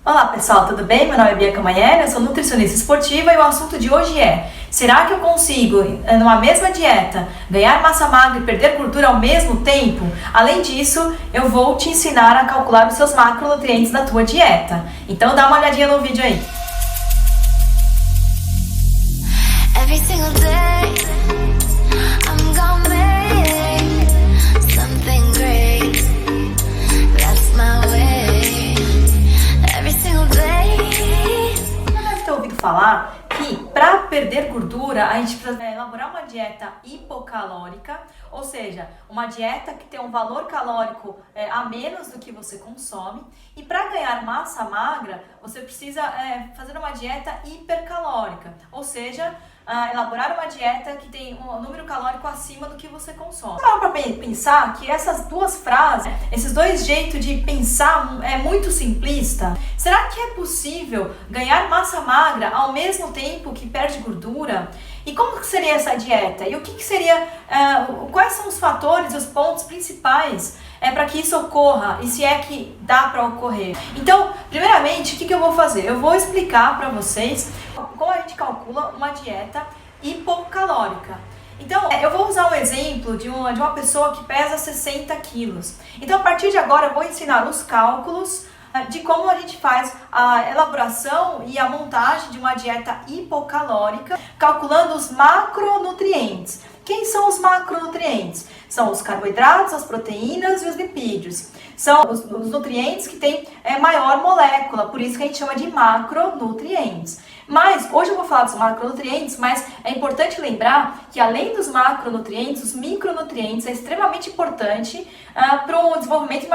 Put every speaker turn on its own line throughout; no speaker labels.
Olá pessoal, tudo bem? Meu nome é Bia Camanheri, eu sou nutricionista esportiva e o assunto de hoje é: será que eu consigo, numa mesma dieta, ganhar massa magra e perder gordura ao mesmo tempo? Além disso, eu vou te ensinar a calcular os seus macronutrientes da tua dieta. Então dá uma olhadinha no vídeo aí.
Every single day, I'm gonna make something great. That's my way. Every single day.
Você deve ter ouvido falar que para perder gordura a gente precisa elaborar uma dieta hipocalórica, ou seja, uma dieta que tem um valor calórico a menos do que você consome. E para ganhar massa magra, você precisa fazer uma dieta hipercalórica, ou seja, elaborar uma dieta que tem um número calórico acima do que você consome. Dá para pensar que essas duas frases, esses dois jeitos de pensar é muito simplista? Será que é possível ganhar massa magra ao mesmo tempo que perde gordura? E como que seria essa dieta? E o que seria, quais são os fatores, os pontos principais para que isso ocorra e se é que dá para ocorrer? Então, primeiramente, o que eu vou fazer? Eu vou explicar para vocês como a gente calcula uma dieta hipocalórica. Então, eu vou usar um exemplo de uma pessoa que pesa 60 quilos. Então, a partir de agora, eu vou ensinar os cálculos de como a gente faz a elaboração e a montagem de uma dieta hipocalórica, calculando os macronutrientes. Quem são os macronutrientes? São os carboidratos, as proteínas e os lipídios. São os nutrientes que têm maior molécula, por isso que a gente chama de macronutrientes. Mas, hoje eu vou falar dos macronutrientes, mas é importante lembrar que além dos macronutrientes, os micronutrientes é extremamente importante para o desenvolvimento de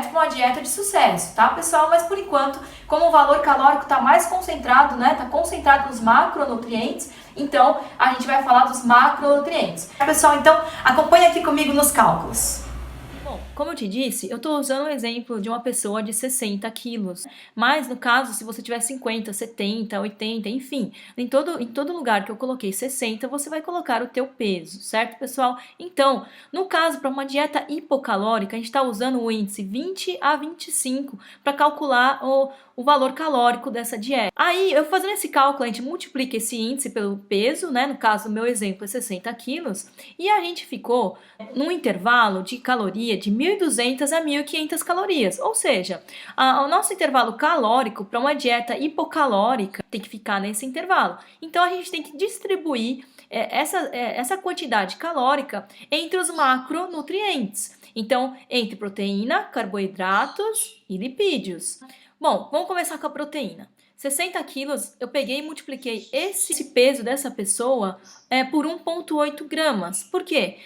uma dieta de sucesso, tá pessoal? Mas por enquanto, como o valor calórico está mais concentrado, né? Está concentrado nos macronutrientes, então a gente vai falar dos macronutrientes. Pessoal, então acompanha aqui comigo nos cálculos. Bom, como eu te disse, eu estou usando o exemplo de uma pessoa de 60 quilos, mas no caso, se você tiver 50, 70, 80, enfim, em todo lugar que eu coloquei 60, você vai colocar o teu peso, certo, pessoal? Então, no caso, para uma dieta hipocalórica, a gente está usando o índice 20 a 25 para calcular o valor calórico dessa dieta. Aí, eu fazendo esse cálculo, a gente multiplica esse índice pelo peso, né? No caso, o meu exemplo é 60 quilos, e a gente ficou num intervalo de caloria de 1.200 a 1.500 calorias. Ou seja, o nosso intervalo calórico para uma dieta hipocalórica tem que ficar nesse intervalo. Então, a gente tem que distribuir essa quantidade calórica entre os macronutrientes. Então, entre proteína, carboidratos e lipídios. Bom, vamos começar com a proteína. 60 quilos, eu peguei e multipliquei esse peso dessa pessoa por 1,8 gramas. Por quê?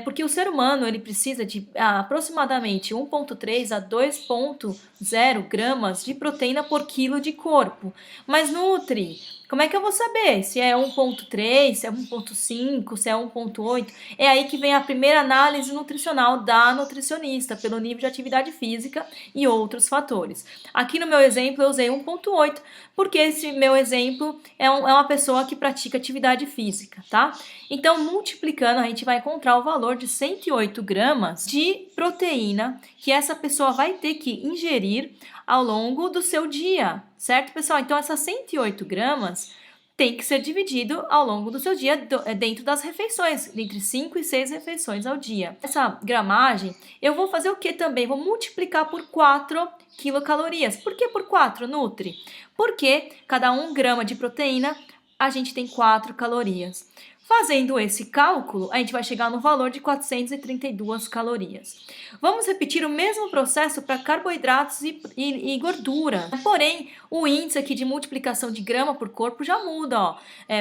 Porque o ser humano ele precisa de aproximadamente 1,3 a 2,0 gramas de proteína por quilo de corpo. Mas Nutri, como é que eu vou saber se é 1,3, se é 1,5, se é 1,8? É aí que vem a primeira análise nutricional da nutricionista, pelo nível de atividade física e outros fatores. Aqui no meu exemplo eu usei 1,8, porque esse meu exemplo é uma pessoa que pratica atividade física, tá? Então, multiplicando, a gente vai encontrar o valor de 108 gramas de proteína que essa pessoa vai ter que ingerir ao longo do seu dia, certo, pessoal? Então, essas 108 gramas tem que ser dividido ao longo do seu dia dentro das refeições, entre 5 e 6 refeições ao dia. Essa gramagem, eu vou fazer o que também? Vou multiplicar por 4 quilocalorias. Por que por 4, Nutri? Porque cada 1 grama de proteína, a gente tem 4 calorias. Fazendo esse cálculo, a gente vai chegar no valor de 432 calorias. Vamos repetir o mesmo processo para carboidratos e gordura. Porém, o índice aqui de multiplicação de grama por corpo já muda.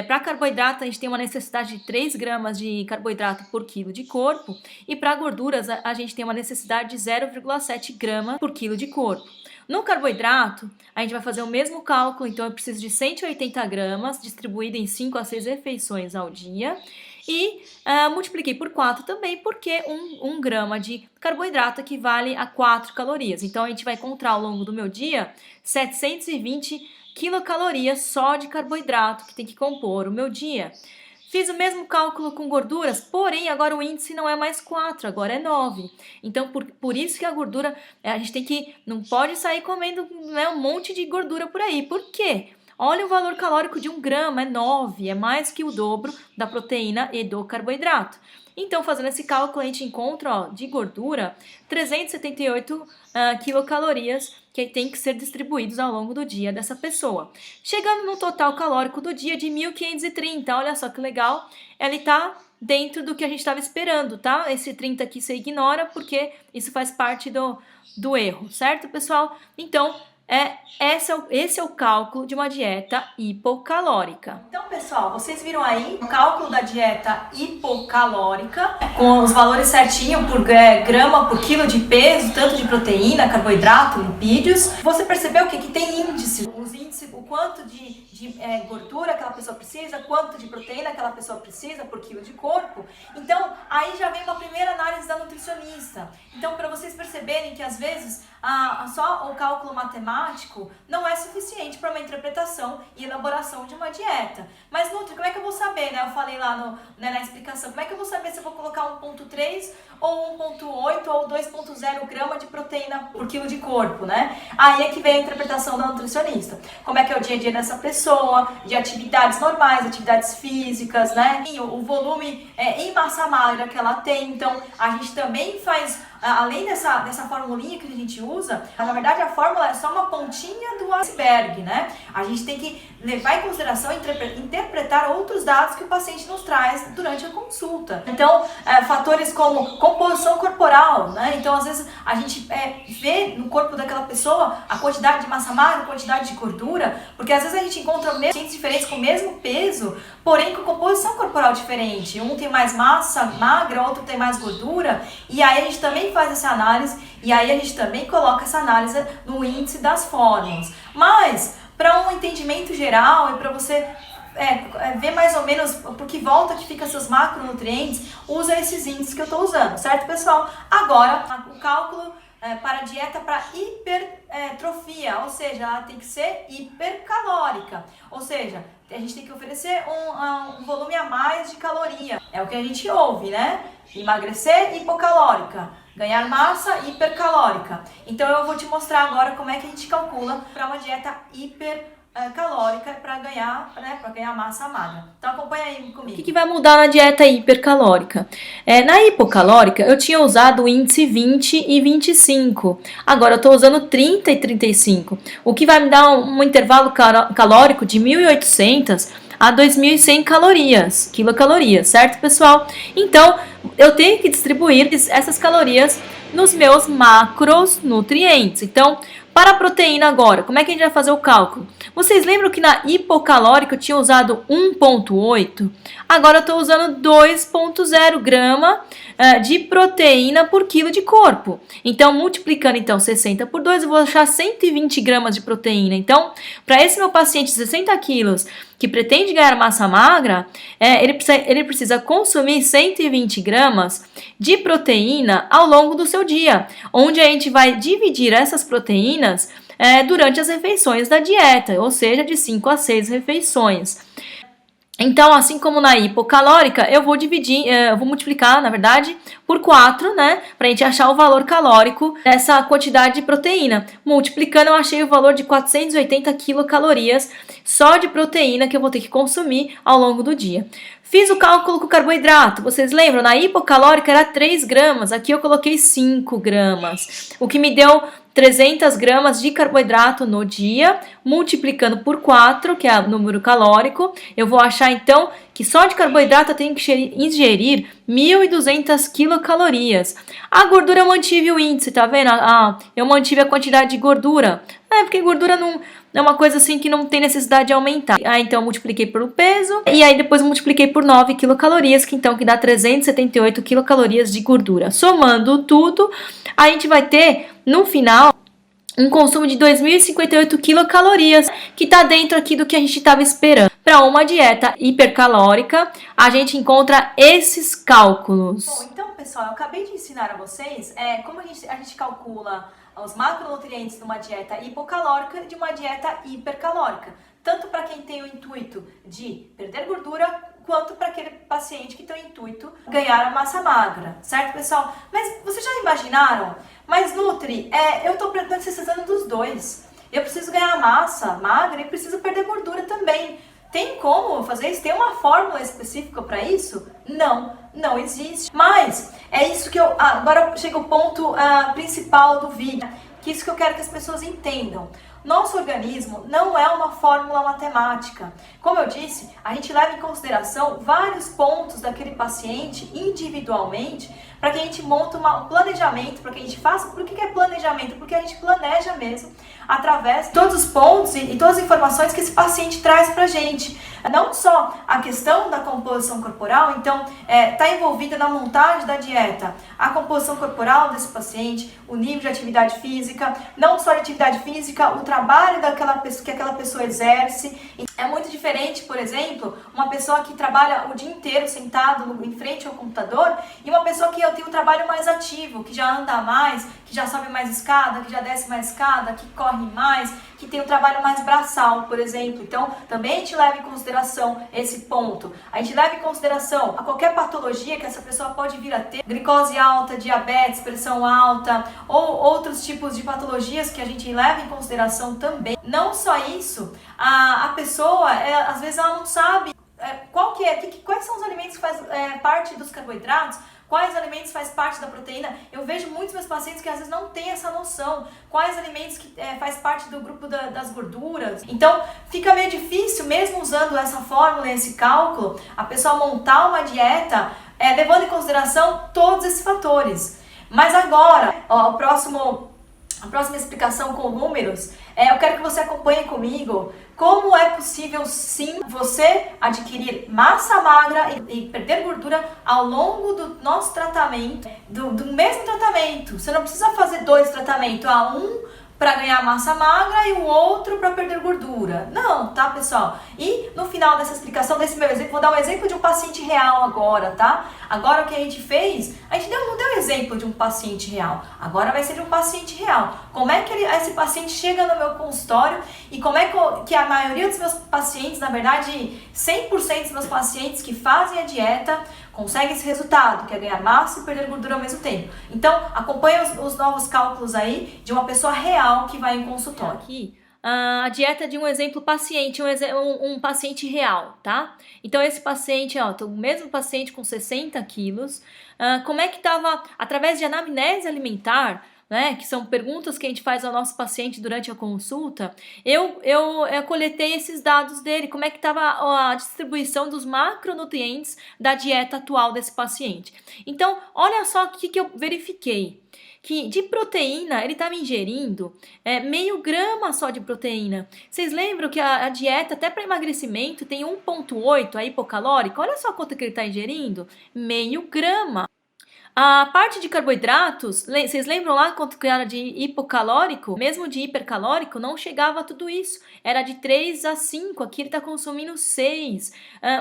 Para carboidrato, a gente tem uma necessidade de 3 gramas de carboidrato por quilo de corpo. E para gorduras, a gente tem uma necessidade de 0,7 gramas por quilo de corpo. No carboidrato, a gente vai fazer o mesmo cálculo, então eu preciso de 180 gramas, distribuído em 5 a 6 refeições ao dia. E multipliquei por 4 também, porque 1 grama de carboidrato equivale a 4 calorias. Então, a gente vai encontrar ao longo do meu dia 720 quilocalorias só de carboidrato que tem que compor o meu dia. Fiz o mesmo cálculo com gorduras, porém agora o índice não é mais 4, agora é 9. Então, por isso que a gordura, a gente não pode sair comendo, né, um monte de gordura por aí. Por quê? Olha o valor calórico de 1 grama, é 9, é mais que o dobro da proteína e do carboidrato. Então, fazendo esse cálculo, a gente encontra, ó, de gordura 378 quilocalorias que tem que ser distribuídos ao longo do dia dessa pessoa. Chegando no total calórico do dia de 1.530, olha só que legal, ela está dentro do que a gente estava esperando, tá? Esse 30 aqui você ignora, porque isso faz parte do erro, certo, pessoal? Então, esse é o cálculo de uma dieta hipocalórica. Então, pessoal, vocês viram aí o cálculo da dieta hipocalórica, com os valores certinho por grama por quilo de peso, tanto de proteína, carboidrato, lipídios. Você percebeu que tem índice, os índices, o quanto de gordura aquela pessoa precisa, quanto de proteína aquela pessoa precisa por quilo de corpo. Então, aí já vem uma primeira análise da nutricionista. Então, para vocês perceberem que às vezes só o cálculo matemático não é suficiente para uma interpretação e elaboração de uma dieta. Mas, Nutri, como é que eu vou saber, né? Eu falei lá na explicação, como é que eu vou saber se eu vou colocar 1,3 ou 1,8 ou 2,0 grama de proteína por quilo de corpo, né? Aí é que vem a interpretação da nutricionista. Como é que é o dia a dia dessa pessoa, de atividades normais, atividades físicas, né? O volume em massa magra que ela tem. Então, a gente também faz, além dessa formulinha que a gente usa, na verdade a fórmula é só uma pontinha do iceberg, né? A gente tem que levar em consideração e interpretar outros dados que o paciente nos traz durante a consulta. Então, fatores como composição corporal, né? Então, às vezes, a gente vê no corpo daquela pessoa a quantidade de massa magra, a quantidade de gordura, porque às vezes a gente encontra pacientes diferentes com o mesmo peso, porém com composição corporal diferente. Um tem mais massa magra, outro tem mais gordura, e aí a gente também faz essa análise, e aí a gente também coloca essa análise no índice das fórmulas. Mas, para um entendimento geral e para você ver mais ou menos por que volta que fica seus macronutrientes, usa esses índices que eu estou usando, certo, pessoal? Agora, o cálculo para a dieta para hipertrofia, ou seja, ela tem que ser hipercalórica, ou seja, a gente tem que oferecer um volume a mais de caloria. É o que a gente ouve, né? Emagrecer hipocalórica, ganhar massa hipercalórica. Então eu vou te mostrar agora como é que a gente calcula para uma dieta hipercalórica para ganhar massa magra. Então acompanha aí comigo. O que vai mudar na dieta hipercalórica? Na hipocalórica eu tinha usado o índice 20 e 25. Agora eu estou usando 30 e 35. O que vai me dar um intervalo calórico de 1.800 a 2.100 quilocalorias, certo, pessoal? Então, eu tenho que distribuir essas calorias nos meus macronutrientes. Então, para a proteína agora, como é que a gente vai fazer o cálculo? Vocês lembram que na hipocalórica eu tinha usado 1,8? Agora eu estou usando 2,0 grama de proteína por quilo de corpo. Então, multiplicando 60 por 2, eu vou achar 120 gramas de proteína. Então, para esse meu paciente de 60 quilos que pretende ganhar massa magra, ele precisa consumir 120 gramas de proteína ao longo do seu dia, onde a gente vai dividir essas proteínas durante as refeições da dieta, ou seja, de 5 a 6 refeições. Então, assim como na hipocalórica, eu vou multiplicar, na verdade, por 4, né? Pra gente achar o valor calórico dessa quantidade de proteína. Multiplicando, eu achei o valor de 480 quilocalorias só de proteína que eu vou ter que consumir ao longo do dia. Fiz o cálculo com o carboidrato. Vocês lembram? Na hipocalórica era 3 gramas. Aqui eu coloquei 5 gramas. O que me deu 300 gramas de carboidrato no dia, multiplicando por 4, que é o número calórico, eu vou achar então que só de carboidrato eu tenho que ingerir 1.200 quilocalorias. A gordura eu mantive o índice, tá vendo? Eu mantive a quantidade de gordura. Porque gordura não é uma coisa assim que não tem necessidade de aumentar. Então eu multipliquei pelo peso e aí depois multipliquei por 9 quilocalorias, que dá 378 quilocalorias de gordura. Somando tudo, a gente vai ter no final um consumo de 2.058 quilocalorias, que está dentro aqui do que a gente estava esperando. Para uma dieta hipercalórica, a gente encontra esses cálculos. Bom, então, pessoal, eu acabei de ensinar a vocês como a gente calcula os macronutrientes de uma dieta hipocalórica e de uma dieta hipercalórica. Tanto para quem tem o intuito de perder gordura, quanto para aquele paciente que tem o intuito de ganhar a massa magra, certo, pessoal? Mas vocês já imaginaram? Mas Nutri, eu estou precisando dos dois. Eu preciso ganhar massa magra e preciso perder gordura também. Tem como fazer isso? Tem uma fórmula específica para isso? Não existe. Mas é isso que agora chega o ponto principal do vídeo, que é isso que eu quero que as pessoas entendam. Nosso organismo não é uma fórmula matemática. Como eu disse, a gente leva em consideração vários pontos daquele paciente individualmente para que a gente monte um planejamento, para que a gente faça. Por que é planejamento? Porque a gente planeja mesmo através de todos os pontos e todas as informações que esse paciente traz para a gente. Não só a questão da composição corporal, então está envolvida na montagem da dieta, a composição corporal desse paciente, o nível de atividade física, não só de atividade física, o trabalho que aquela pessoa exerce. É muito diferente, por exemplo, uma pessoa que trabalha o dia inteiro sentado em frente ao computador e uma pessoa que tem um trabalho mais ativo, que já anda mais, que já sobe mais escada, que já desce mais escada, que corre mais, que tem um trabalho mais braçal, por exemplo. Então, também a gente leva em consideração esse ponto. A gente leva em consideração a qualquer patologia que essa pessoa pode vir a ter, glicose alta, diabetes, pressão alta, ou outros tipos de patologias que a gente leva em consideração também. Não só isso, a pessoa, às vezes ela não sabe quais são os alimentos que fazem parte dos carboidratos, quais alimentos faz parte da proteína. Eu vejo muitos meus pacientes que às vezes não têm essa noção. Quais alimentos que faz parte do grupo das gorduras. Então, fica meio difícil, mesmo usando essa fórmula, esse cálculo, a pessoa montar uma dieta levando em consideração todos esses fatores. Mas agora, a próxima explicação com números, eu quero que você acompanhe comigo como é possível sim você adquirir massa magra e perder gordura ao longo do nosso tratamento, do mesmo tratamento. Você não precisa fazer 2 tratamentos, um para ganhar massa magra e o outro para perder gordura. Não, tá, pessoal? E no final dessa explicação, desse meu exemplo, vou dar um exemplo de um paciente real agora, tá? Agora o que a gente fez, a gente não deu exemplo de um paciente real, agora vai ser de um paciente real. Como é que esse paciente chega no meu consultório e como é que a maioria dos meus pacientes, na verdade, 100% dos meus pacientes que fazem a dieta, consegue esse resultado, que é ganhar massa e perder gordura ao mesmo tempo. Então, acompanha os novos cálculos aí de uma pessoa real que vai em consultório.
Aqui, a dieta de um exemplo paciente, um paciente real, tá? Então, esse paciente, o mesmo paciente com 60 quilos, como é que estava, através de anamnese alimentar, né, que são perguntas que a gente faz ao nosso paciente durante a consulta, eu coletei esses dados dele, como é que estava a distribuição dos macronutrientes da dieta atual desse paciente. Então, olha só o que eu verifiquei. Que de proteína, ele estava ingerindo meio grama só de proteína. Vocês lembram que a dieta, até para emagrecimento, tem 1,8 a hipocalórica? Olha só quanto que ele está ingerindo, meio grama. A parte de carboidratos, vocês lembram lá quanto que era de hipocalórico? Mesmo de hipercalórico, não chegava a tudo isso. Era de 3 a 5, aqui ele está consumindo 6,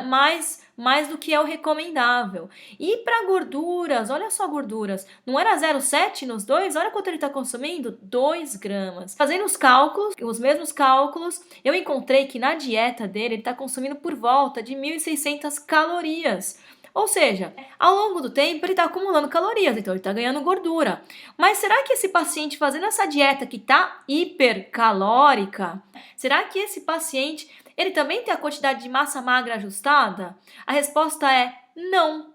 mais do que é o recomendável. E para gorduras, olha só gorduras, não era 0,7 nos dois? Olha quanto ele está consumindo, 2 gramas. Fazendo os mesmos cálculos, eu encontrei que na dieta dele, ele está consumindo por volta de 1.600 calorias. Ou seja, ao longo do tempo ele está acumulando calorias, então ele está ganhando gordura. Mas será que esse paciente fazendo essa dieta que está hipercalórica, será que esse paciente ele também tem a quantidade de massa magra ajustada? A resposta é não.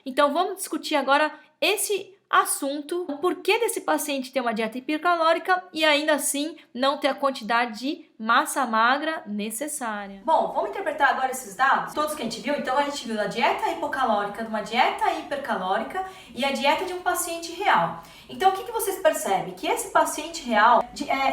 Então vamos discutir agora esse assunto, o porquê desse paciente ter uma dieta hipercalórica e ainda assim não ter a quantidade de massa magra necessária.
Bom, vamos interpretar agora esses dados, todos que a gente viu. Então a gente viu a dieta hipocalórica, de uma dieta hipercalórica e a dieta de um paciente real. Então o que vocês percebem? Que esse paciente real,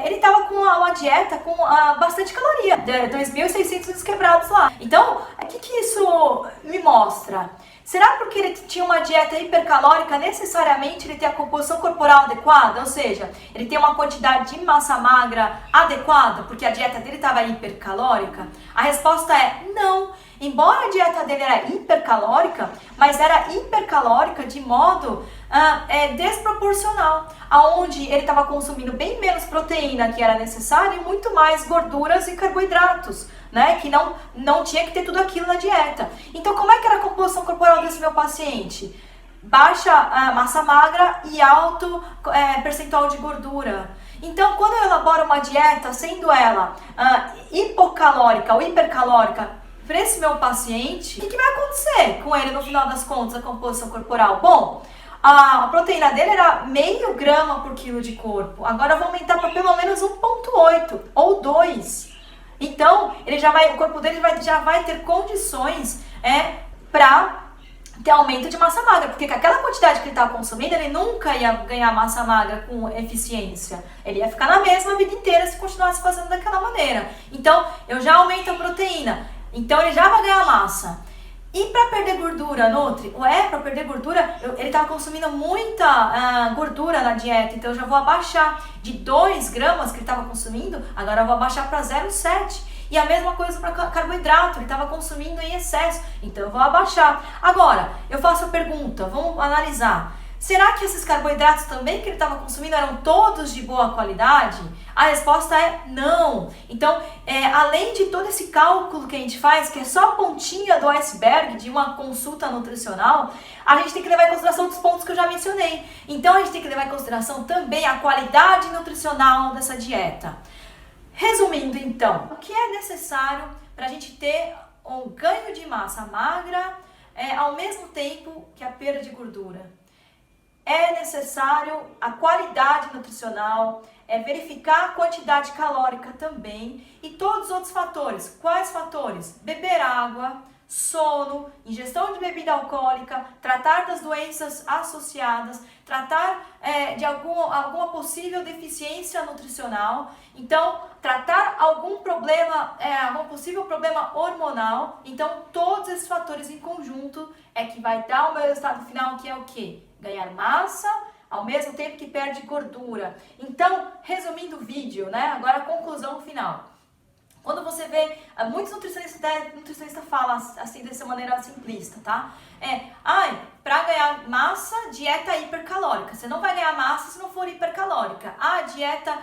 ele estava com uma dieta com bastante caloria, 2.600 quebrados lá. Então, o que isso me mostra? Será porque ele tinha uma dieta hipercalórica, necessariamente ele tem a composição corporal adequada? Ou seja, ele tem uma quantidade de massa magra adequada, porque a dieta dele estava hipercalórica? A resposta é não. embora a dieta dele era hipercalórica, mas era hipercalórica de modo desproporcional, aonde ele estava consumindo bem menos proteína que era necessário e muito mais gorduras e carboidratos, né? Que não tinha que ter tudo aquilo na dieta. Então, como é que era a composição corporal desse meu paciente? Baixa massa magra e alto percentual de gordura. Então, quando eu elaboro uma dieta, sendo ela hipocalórica ou hipercalórica, para esse meu paciente, o que vai acontecer com ele no final das contas, a composição corporal? Bom, a proteína dele era 0,5 grama por quilo de corpo. Agora eu vou aumentar para pelo menos 1,8 ou 2. Então, o corpo dele já vai ter condições para ter aumento de massa magra, porque com aquela quantidade que ele estava consumindo, ele nunca ia ganhar massa magra com eficiência. Ele ia ficar na mesma vida inteira se continuasse fazendo daquela maneira. Então, eu já aumento a proteína, então ele já vai ganhar massa. E para perder gordura, Nutri? Para perder gordura, ele estava consumindo muita gordura na dieta, então eu já vou abaixar de 2 gramas que ele estava consumindo, agora eu vou abaixar para 0,7. E a mesma coisa para carboidrato, ele estava consumindo em excesso, então eu vou abaixar. Agora, eu faço a pergunta, vamos analisar. Será que esses carboidratos também que ele estava consumindo eram todos de boa qualidade? A resposta é não. Então, além de todo esse cálculo que a gente faz, que é só a pontinha do iceberg de uma consulta nutricional, a gente tem que levar em consideração os pontos que eu já mencionei. Então, a gente tem que levar em consideração também a qualidade nutricional dessa dieta. Resumindo, então, o que é necessário para a gente ter um ganho de massa magra ao mesmo tempo que a perda de gordura? É necessário a qualidade nutricional, verificar a quantidade calórica também e todos os outros fatores. Quais fatores? Beber água, sono, ingestão de bebida alcoólica, tratar das doenças associadas, tratar de alguma possível deficiência nutricional, então tratar algum possível problema hormonal. Então todos esses fatores em conjunto é que vai dar o meu resultado final, que é o quê? Ganhar massa ao mesmo tempo que perde gordura. Então, resumindo o vídeo, né? Agora a conclusão final. Quando você vê, muitos nutricionistas falam assim, dessa maneira simplista, tá? Para ganhar massa, dieta hipercalórica. Você não vai ganhar massa se não for hipercalórica. Dieta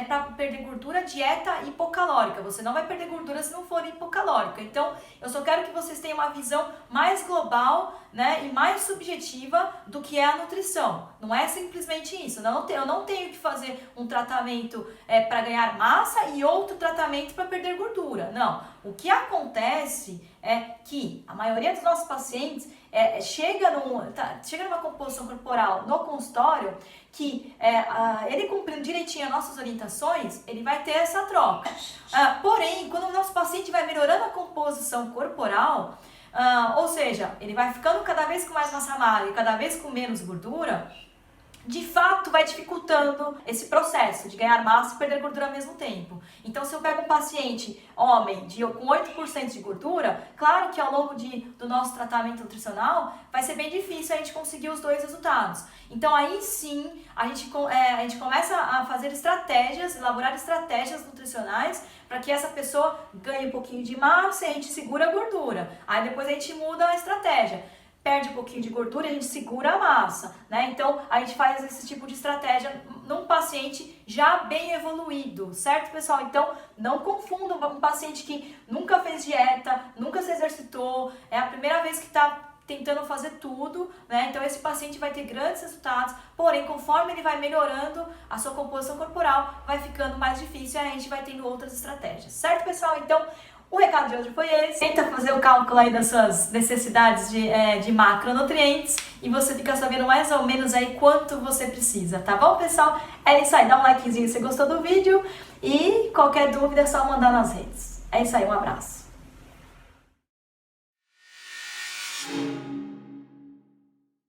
para perder gordura, dieta hipocalórica. Você não vai perder gordura se não for hipocalórica. Então, eu só quero que vocês tenham uma visão mais global, né, e mais subjetiva do que é a nutrição. Não é simplesmente isso. Eu não tenho que fazer um tratamento para ganhar massa e outro tratamento para perder gordura. Não. O que acontece é que a maioria dos nossos pacientes chega numa composição corporal no consultório que ele cumprindo direitinho as nossas orientações, ele vai ter essa troca. Porém, quando o nosso paciente vai melhorando a composição corporal, ou seja, ele vai ficando cada vez com mais massa magra e cada vez com menos gordura, de fato vai dificultando esse processo de ganhar massa e perder gordura ao mesmo tempo. Então, se eu pego um paciente, homem, com 8% de gordura, claro que ao longo do nosso tratamento nutricional vai ser bem difícil a gente conseguir os dois resultados. Então, aí sim, a gente começa a fazer elaborar estratégias nutricionais para que essa pessoa ganhe um pouquinho de massa e a gente segura a gordura. Aí depois a gente muda a estratégia. Perde um pouquinho de gordura e a gente segura a massa, né? Então, a gente faz esse tipo de estratégia num paciente já bem evoluído, certo, pessoal? Então, não confundam um paciente que nunca fez dieta, nunca se exercitou, é a primeira vez que está tentando fazer tudo, né? Então, esse paciente vai ter grandes resultados, porém, conforme ele vai melhorando a sua composição corporal, vai ficando mais difícil e a gente vai tendo outras estratégias, certo, pessoal? Então, o recado de hoje foi esse. Tenta fazer o cálculo aí das suas necessidades de macronutrientes e você fica sabendo mais ou menos aí quanto você precisa, tá bom, pessoal? É isso aí, dá um likezinho se você gostou do vídeo e qualquer dúvida é só mandar nas redes. É isso aí, um abraço.